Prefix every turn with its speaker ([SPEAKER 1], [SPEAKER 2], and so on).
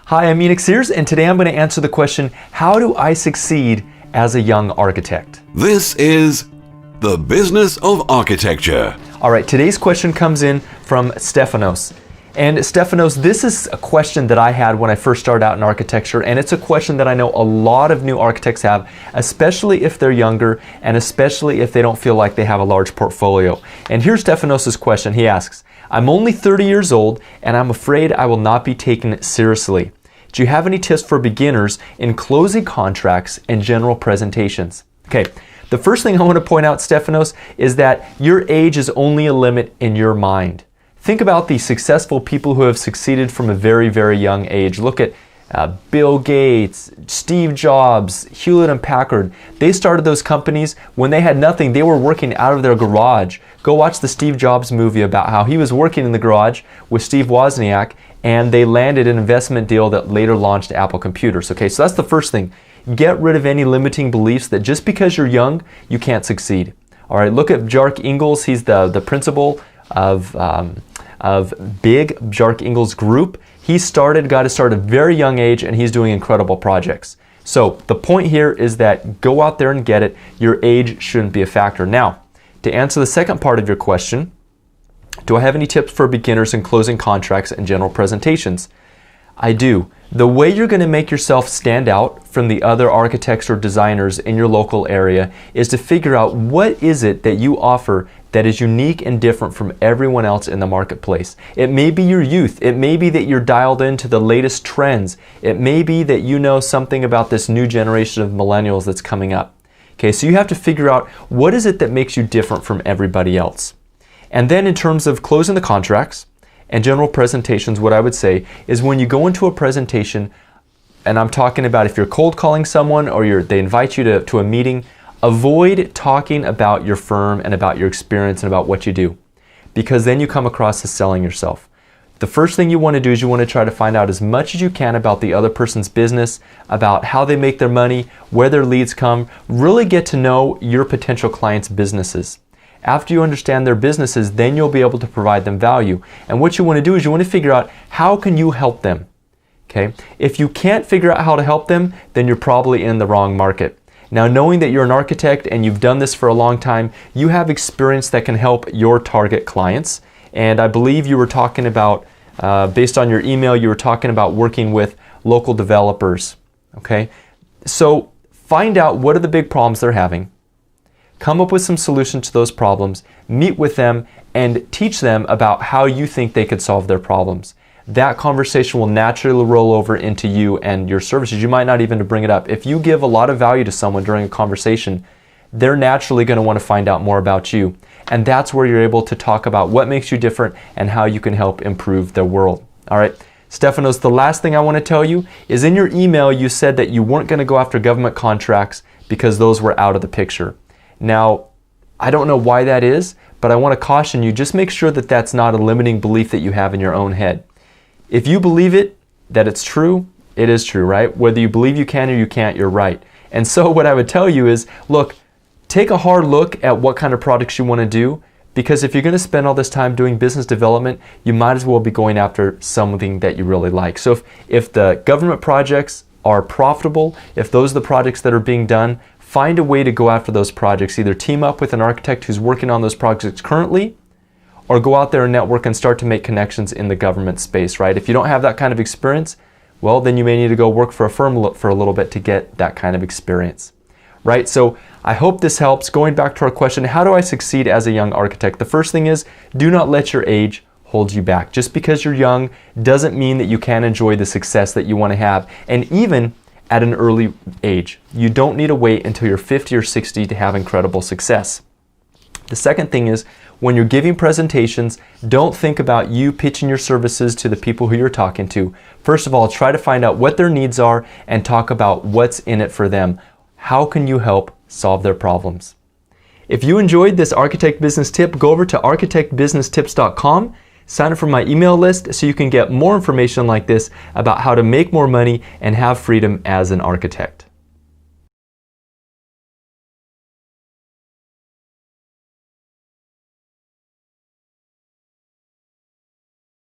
[SPEAKER 1] Hi, I'm Enix Sears, and today I'm going to answer the question, how do I succeed as a young architect?
[SPEAKER 2] This is the business of architecture.
[SPEAKER 1] All right, today's question comes in from Stefanos. And Stefanos, this is a question that I had when I first started out in architecture, and it's a question that I know a lot of new architects have, especially if they're younger and especially if they don't feel like they have a large portfolio. And here's Stefanos' question. He asks, I'm only 30 years old and I'm afraid I will not be taken seriously. Do you have any tips for beginners in closing contracts and general presentations? Okay, the first thing I want to point out, Stefanos, is that your age is only a limit in your mind. Think about the successful people who have succeeded from a very, very young age. Look at Bill Gates, Steve Jobs, Hewlett and Packard. They started those companies when they had nothing. They were working out of their garage. Go watch the Steve Jobs movie about how he was working in the garage with Steve Wozniak, and they landed an investment deal that later launched Apple Computers. Okay, so that's the first thing. Get rid of any limiting beliefs that just because you're young, you can't succeed. All right, look at Bjarke Ingels. He's the principal of big Bjarke Ingels Group. He got to start at a very young age, and he's doing incredible projects. So the point here is that go out there and get it. Your age shouldn't be a factor. Now, to answer the second part of your question, do I have any tips for beginners in closing contracts and general presentations? I do. The way you're going to make yourself stand out from the other architects or designers in your local area is to figure out what is it that you offer that is unique and different from everyone else in the marketplace. It may be your youth. It may be that you're dialed into the latest trends. It may be that you know something about this new generation of millennials that's coming up. Okay, so you have to figure out what is it that makes you different from everybody else. And then in terms of closing the contracts and general presentations, what I would say is when you go into a presentation, and I'm talking about if you're cold calling someone or they invite you to a meeting, avoid talking about your firm and about your experience and about what you do, because then you come across as selling yourself. The first thing you want to do is you want to try to find out as much as you can about the other person's business, about how they make their money, where their leads come. Really get to know your potential clients' businesses. After you understand their businesses, then you'll be able to provide them value. And what you want to do is you want to figure out how can you help them. Okay? If you can't figure out how to help them, then you're probably in the wrong market. Now, knowing that you're an architect and you've done this for a long time, you have experience that can help your target clients. And I believe you were talking about, based on your email, you were talking about working with local developers. Okay? So find out what are the big problems they're having. Come up with some solutions to those problems, meet with them, and teach them about how you think they could solve their problems. That conversation will naturally roll over into you and your services. You might not even bring it up. If you give a lot of value to someone during a conversation, they're naturally going to want to find out more about you. And that's where you're able to talk about what makes you different and how you can help improve their world. All right, Stefanos, the last thing I want to tell you is in your email, you said that you weren't going to go after government contracts because those were out of the picture. Now, I don't know why that is, but I want to caution you, just make sure that that's not a limiting belief that you have in your own head. If you believe it, that it's true, it is true, right? Whether you believe you can or you can't, you're right. And so what I would tell you is, look, take a hard look at what kind of products you want to do, because if you're going to spend all this time doing business development, you might as well be going after something that you really like. So if the government projects are profitable, if those are the projects that are being done, find a way to go after those projects. Either team up with an architect who's working on those projects currently, or go out there and network and start to make connections in the government space, right? If you don't have that kind of experience, well, then you may need to go work for a firm for a little bit to get that kind of experience, right? So I hope this helps. Going back to our question, how do I succeed as a young architect? The first thing is, do not let your age hold you back. Just because you're young doesn't mean that you can't enjoy the success that you want to have. And even at an early age, you don't need to wait until you're 50 or 60 to have incredible success. The second thing is, when you're giving presentations, don't think about you pitching your services to the people who you're talking to. First of all, try to find out what their needs are and talk about what's in it for them. How can you help solve their problems? If you enjoyed this Architect Business Tip, go over to architectbusinesstips.com, sign up for my email list so you can get more information like this about how to make more money and have freedom as an architect.